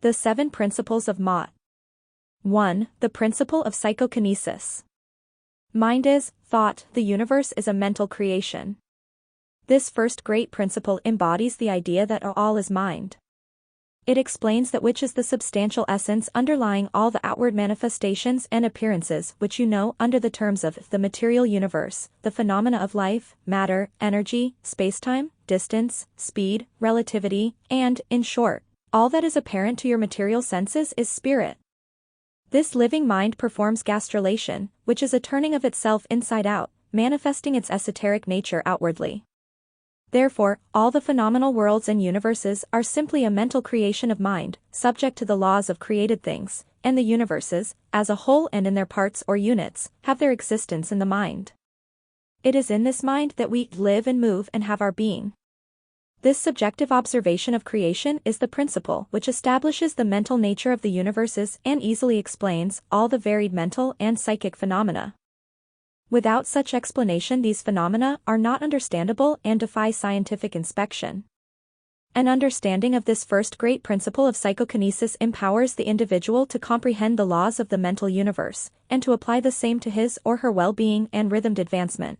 The 7 Principles of Maat. 1. The Principle of Psychokinesis. Mind is thought, the universe is a mental creation. This first great principle embodies the idea that all is mind. It explains that which is the substantial essence underlying all the outward manifestations and appearances which you know under the terms of the material universe, the phenomena of life, matter, energy, spacetime, distance, speed, relativity, and, in short, all that is apparent to your material senses is spirit. This living mind performs gastrulation, which is a turning of itself inside out, manifesting its esoteric nature outwardly. Therefore, all the phenomenal worlds and universes are simply a mental creation of mind, subject to the laws of created things, and the universes, as a whole and in their parts or units, have their existence in the mind. It is in this mind that we live and move and have our being. This subjective observation of creation is the principle which establishes the mental nature of the universes and easily explains all the varied mental and psychic phenomena. Without such explanation, these phenomena are not understandable and defy scientific inspection. An understanding of this first great principle of psychokinesis empowers the individual to comprehend the laws of the mental universe, and to apply the same to his or her well-being and rhythmed advancement.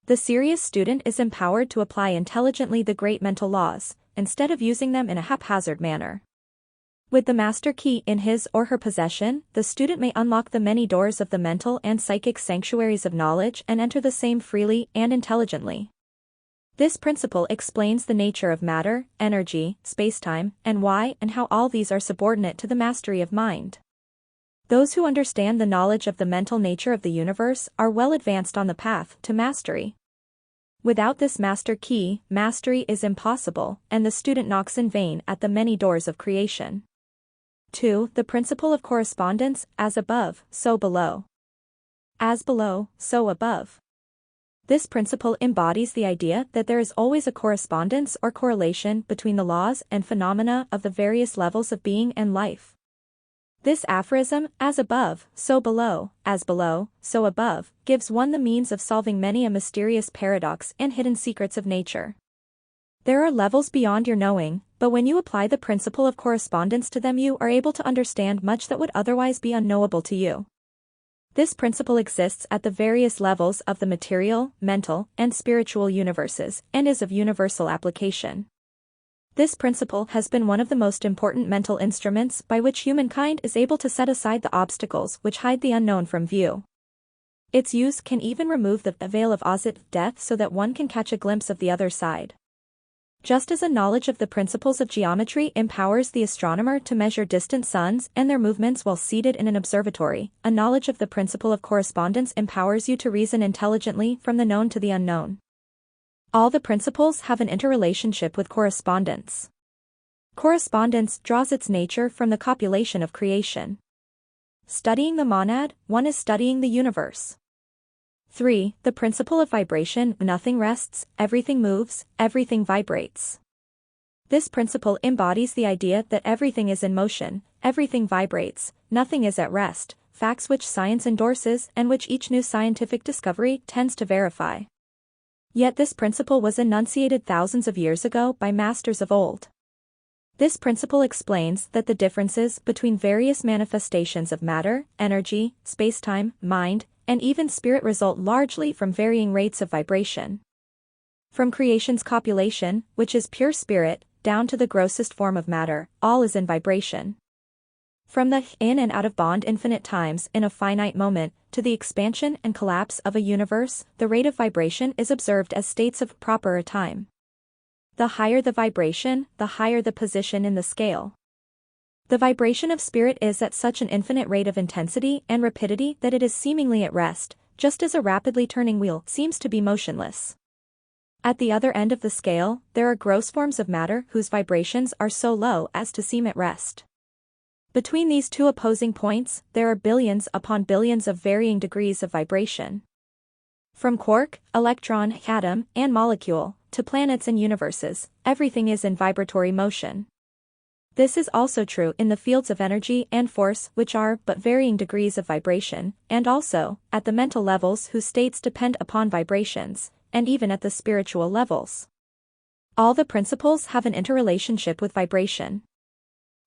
The serious student is empowered to apply intelligently the great mental laws, instead of using them in a haphazard manner. With the master key in his or her possession, the student may unlock the many doors of the mental and psychic sanctuaries of knowledge and enter the same freely and intelligently. This principle explains the nature of matter, energy, spacetime, and why and how all these are subordinate to the mastery of mind. Those who understand the knowledge of the mental nature of the universe are well advanced on the path to mastery. Without this master key, mastery is impossible, and the student knocks in vain at the many doors of creation. 2. The Principle of Correspondence, as above, so below. As below, so above. This principle embodies the idea that there is always a correspondence or correlation between the laws and phenomena of the various levels of being and life. This aphorism, as above, so below, as below, so above, gives one the means of solving many a mysterious paradox and hidden secrets of nature. There are levels beyond your knowing, but when you apply the principle of correspondence to them, you are able to understand much that would otherwise be unknowable to you. This principle exists at the various levels of the material, mental, and spiritual universes, and is of universal application. This principle has been one of the most important mental instruments by which humankind is able to set aside the obstacles which hide the unknown from view. Its use can even remove the veil of death so that one can catch a glimpse of the other side. Just as a knowledge of the principles of geometry empowers the astronomer to measure distant suns and their movements while seated in an observatory, a knowledge of the principle of correspondence empowers you to reason intelligently from the known to the unknown. All the principles have an interrelationship with correspondence. Correspondence draws its nature from the copulation of creation. Studying the monad, one is studying the universe. 3. The Principle of Vibration, nothing rests, everything moves, everything vibrates. This principle embodies the idea that everything is in motion, everything vibrates, nothing is at rest, facts which science endorses and which each new scientific discovery tends to verify. Yet this principle was enunciated thousands of years ago by masters of old. This principle explains that the differences between various manifestations of matter, energy, spacetime, mind, and even spirit result largely from varying rates of vibration. From creation's copulation, which is pure spirit, down to the grossest form of matter, all is in vibration. From the in and out of bond infinite times in a finite moment, to the expansion and collapse of a universe, the rate of vibration is observed as states of proper time. The higher the vibration, the higher the position in the scale. The vibration of spirit is at such an infinite rate of intensity and rapidity that it is seemingly at rest, just as a rapidly turning wheel seems to be motionless. At the other end of the scale, there are gross forms of matter whose vibrations are so low as to seem at rest. Between these two opposing points, there are billions upon billions of varying degrees of vibration. From quark, electron, atom, and molecule, to planets and universes, everything is in vibratory motion. This is also true in the fields of energy and force, which are but varying degrees of vibration, and also, at the mental levels whose states depend upon vibrations, and even at the spiritual levels. All the principles have an interrelationship with vibration.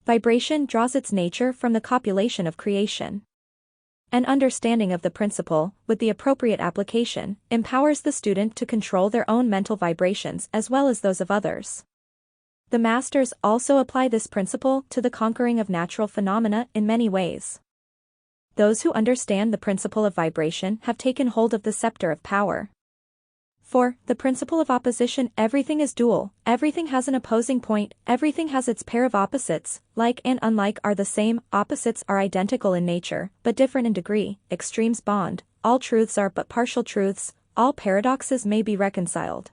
Vibration draws its nature from the copulation of creation. An understanding of the principle, with the appropriate application, empowers the student to control their own mental vibrations as well as those of others. The masters also apply this principle to the conquering of natural phenomena in many ways. Those who understand the principle of vibration have taken hold of the scepter of power. For the principle of opposition, everything is dual, everything has an opposing point, everything has its pair of opposites, like and unlike are the same, opposites are identical in nature, but different in degree, extremes bond, all truths are but partial truths, all paradoxes may be reconciled.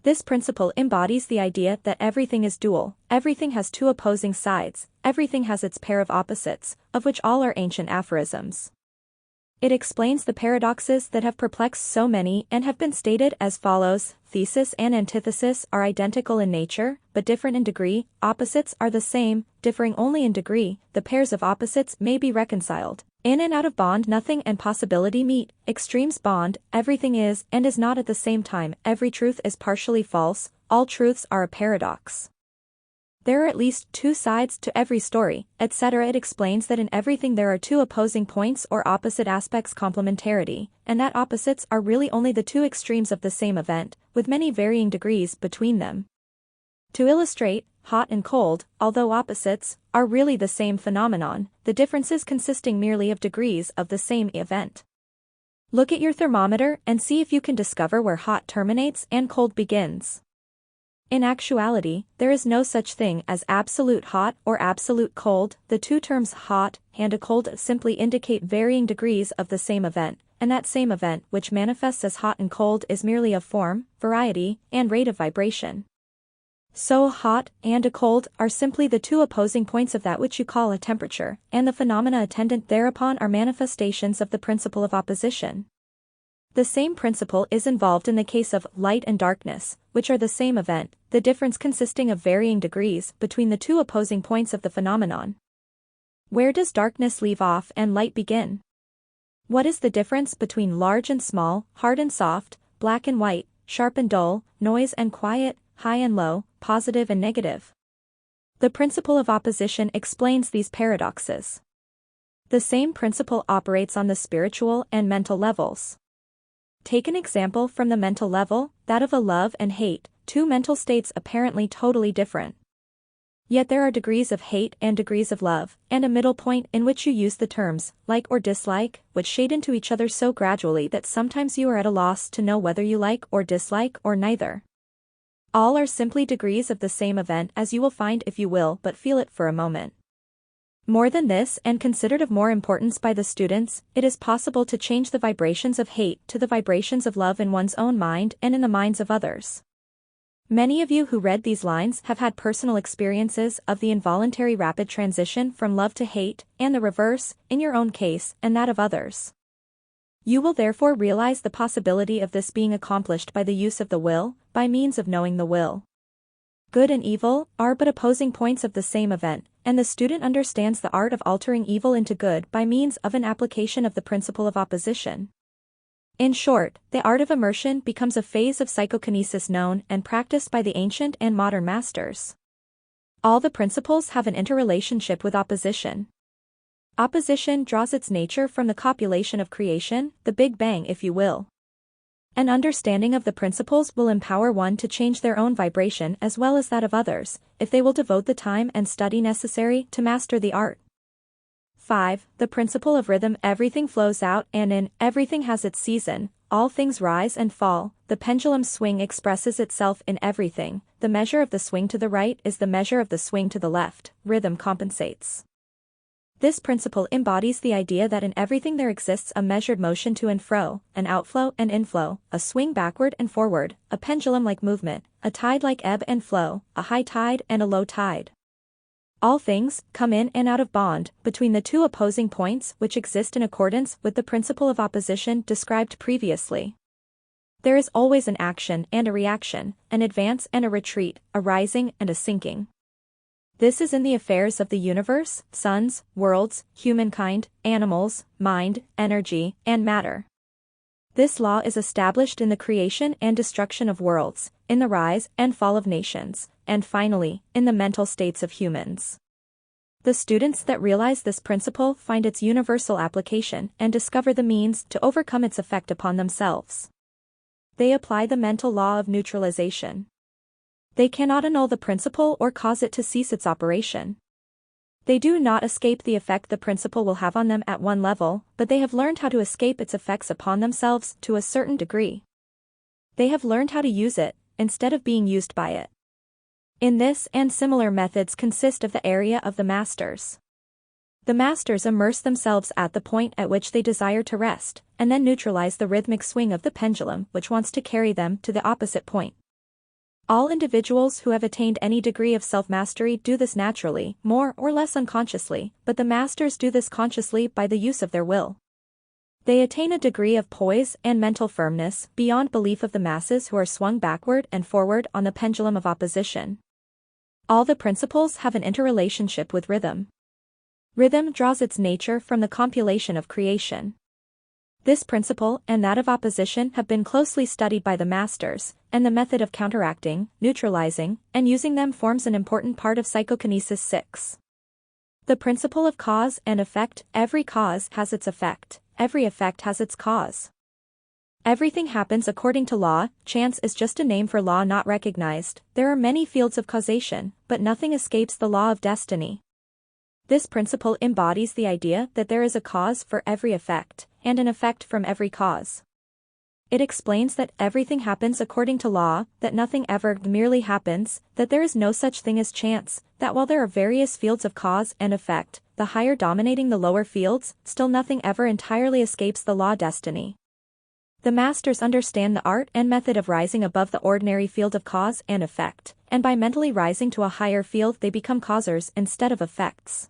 This principle embodies the idea that everything is dual, everything has two opposing sides, everything has its pair of opposites, of which all are ancient aphorisms. It explains the paradoxes that have perplexed so many and have been stated as follows: thesis and antithesis are identical in nature, but different in degree, opposites are the same, differing only in degree, the pairs of opposites may be reconciled. In and out of bond nothing and possibility meet, extremes bond, everything is and is not at the same time, every truth is partially false, all truths are a paradox. There are at least two sides to every story, etc. It explains that in everything there are two opposing points or opposite aspects, complementarity, and that opposites are really only the two extremes of the same event, with many varying degrees between them. To illustrate, hot and cold, although opposites, are really the same phenomenon, the differences consisting merely of degrees of the same event. Look at your thermometer and see if you can discover where hot terminates and cold begins. In actuality, there is no such thing as absolute hot or absolute cold. The two terms hot and cold simply indicate varying degrees of the same event, and that same event which manifests as hot and cold is merely of form, variety, and rate of vibration. So hot and cold are simply the two opposing points of that which you call a temperature, and the phenomena attendant thereupon are manifestations of the principle of opposition. The same principle is involved in the case of light and darkness, which are the same event, the difference consisting of varying degrees between the two opposing points of the phenomenon. Where does darkness leave off and light begin? What is the difference between large and small, hard and soft, black and white, sharp and dull, noise and quiet, high and low, positive and negative? The principle of opposition explains these paradoxes. The same principle operates on the spiritual and mental levels. Take an example from the mental level, that of a love and hate, two mental states apparently totally different. Yet there are degrees of hate and degrees of love, and a middle point in which you use the terms, like or dislike, which shade into each other so gradually that sometimes you are at a loss to know whether you like or dislike or neither. All are simply degrees of the same event, as you will find if you will but feel it for a moment. More than this, and considered of more importance by the students, it is possible to change the vibrations of hate to the vibrations of love in one's own mind and in the minds of others. Many of you who read these lines have had personal experiences of the involuntary rapid transition from love to hate, and the reverse, in your own case and that of others. You will therefore realize the possibility of this being accomplished by the use of the will, by means of knowing the will. Good and evil are but opposing points of the same event, and the student understands the art of altering evil into good by means of an application of the principle of opposition. In short, the art of immersion becomes a phase of psychokinesis known and practiced by the ancient and modern masters. All the principles have an interrelationship with opposition. Opposition draws its nature from the copulation of creation, the Big Bang if you will. An understanding of the principles will empower one to change their own vibration as well as that of others, if they will devote the time and study necessary to master the art. 5. The principle of rhythm. Everything flows out and in, everything has its season, all things rise and fall, the pendulum swing expresses itself in everything, the measure of the swing to the right is the measure of the swing to the left, rhythm compensates. This principle embodies the idea that in everything there exists a measured motion to and fro, an outflow and inflow, a swing backward and forward, a pendulum-like movement, a tide-like ebb and flow, a high tide and a low tide. All things come in and out of bond between the two opposing points which exist in accordance with the principle of opposition described previously. There is always an action and a reaction, an advance and a retreat, a rising and a sinking. This is in the affairs of the universe, suns, worlds, humankind, animals, mind, energy, and matter. This law is established in the creation and destruction of worlds, in the rise and fall of nations, and finally, in the mental states of humans. The students that realize this principle find its universal application and discover the means to overcome its effect upon themselves. They apply the mental law of neutralization. They cannot annul the principle or cause it to cease its operation. They do not escape the effect the principle will have on them at one level, but they have learned how to escape its effects upon themselves to a certain degree. They have learned how to use it, instead of being used by it. In this and similar methods consist of the area of the masters. The masters immerse themselves at the point at which they desire to rest, and then neutralize the rhythmic swing of the pendulum which wants to carry them to the opposite point. All individuals who have attained any degree of self-mastery do this naturally, more or less unconsciously, but the masters do this consciously by the use of their will. They attain a degree of poise and mental firmness beyond belief of the masses who are swung backward and forward on the pendulum of opposition. All the principles have an interrelationship with rhythm. Rhythm draws its nature from the compilation of creation. This principle and that of opposition have been closely studied by the masters, and the method of counteracting, neutralizing, and using them forms an important part of psychokinesis 6. The principle of cause and effect. Every cause has its effect, every effect has its cause. Everything happens according to law. Chance is just a name for law not recognized. There are many fields of causation, but nothing escapes the law of destiny. This principle embodies the idea that there is a cause for every effect, and an effect from every cause. It explains that everything happens according to law, that nothing ever merely happens, that there is no such thing as chance, that while there are various fields of cause and effect, the higher dominating the lower fields, still nothing ever entirely escapes the law destiny. The masters understand the art and method of rising above the ordinary field of cause and effect, and by mentally rising to a higher field they become causers instead of effects.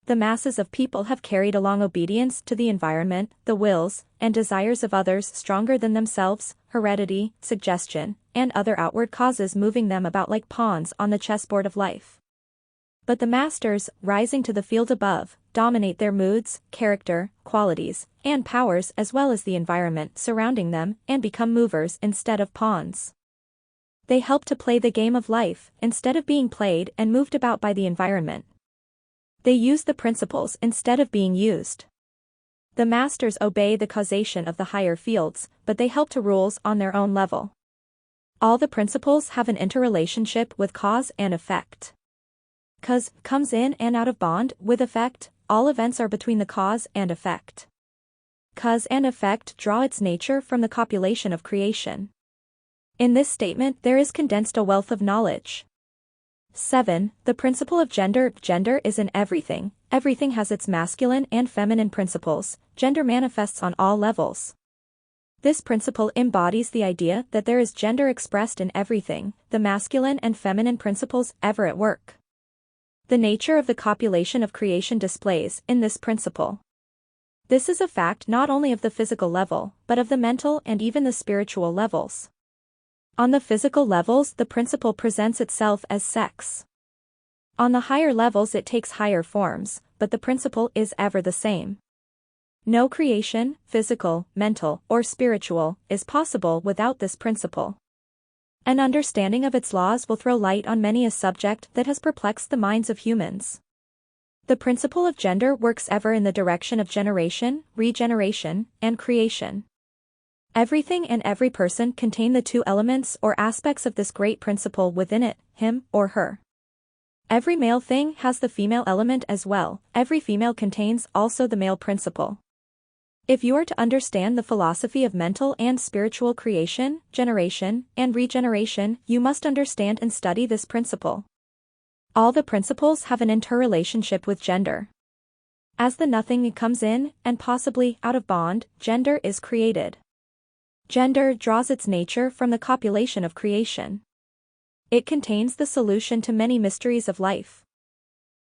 The masses of people have carried along obedience to the environment, the wills and desires of others stronger than themselves, heredity, suggestion, and other outward causes moving them about like pawns on the chessboard of life. But the masters, rising to the field above, dominate their moods, character, qualities, and powers as well as the environment surrounding them and become movers instead of pawns. They help to play the game of life instead of being played and moved about by the environment. They use the principles instead of being used. The masters obey the causation of the higher fields, but they help to rules on their own level. All the principles have an interrelationship with cause and effect. Cause comes in and out of bond with effect. All events are between the cause and effect. Cause and effect draw its nature from the copulation of creation. In this statement there is condensed a wealth of knowledge. 7. The principle of gender. Gender is in everything. Everything has its masculine and feminine principles. Gender manifests on all levels. This principle embodies the idea that there is gender expressed in everything, the masculine and feminine principles ever at work. The nature of the copulation of creation displays in this principle. This is a fact not only of the physical level, but of the mental and even the spiritual levels. On the physical levels, the principle presents itself as sex. On the higher levels it takes higher forms, but the principle is ever the same. No creation, physical, mental, or spiritual, is possible without this principle. An understanding of its laws will throw light on many a subject that has perplexed the minds of humans. The principle of gender works ever in the direction of generation, regeneration, and creation. Everything and every person contain the two elements or aspects of this great principle within it, him or her. Every male thing has the female element as well. Every female contains also the male principle. If you are to understand the philosophy of mental and spiritual creation, generation, and regeneration, you must understand and study this principle. All the principles have an interrelationship with gender. As the nothing comes in, and possibly out of bond, gender is created. Gender draws its nature from the copulation of creation. It contains the solution to many mysteries of life.